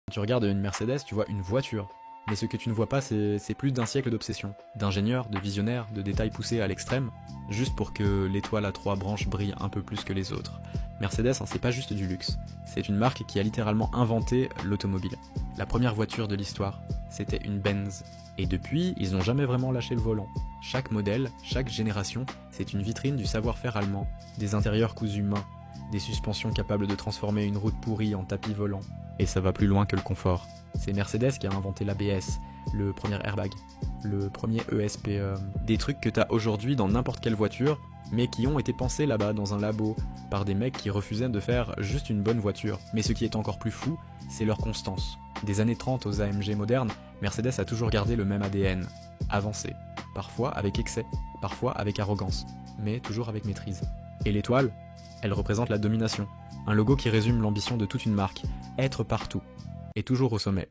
Quand tu regardes une Mercedes, tu vois une voiture. Mais ce que tu ne vois pas, c'est plus d'un siècle d'obsession, d'ingénieurs, de visionnaires, de détails poussés à l'extrême, juste pour que l'étoile à 3 branches brille un peu plus que les autres. Mercedes, hein, c'est pas juste du luxe, c'est une marque qui a littéralement inventé l'automobile. La première voiture de l'histoire, c'était une Benz. Et depuis, ils n'ont jamais vraiment lâché le volant. Chaque modèle, chaque génération, c'est une vitrine du savoir-faire allemand, des intérieurs cousus main, des suspensions capables de transformer une route pourrie en tapis volant. Et ça va plus loin que le confort. C'est Mercedes qui a inventé l'ABS, le premier airbag, le premier ESP, des trucs que t'as aujourd'hui dans n'importe quelle voiture, mais qui ont été pensés là-bas dans un labo, par des mecs qui refusaient de faire juste une bonne voiture. Mais ce qui est encore plus fou, c'est leur constance. Des années 30 aux AMG modernes, Mercedes a toujours gardé le même ADN, avancé, parfois avec excès, parfois avec arrogance, mais toujours avec maîtrise. Et l'étoile, elle représente la domination, un logo qui résume l'ambition de toute une marque, être partout, et toujours au sommet.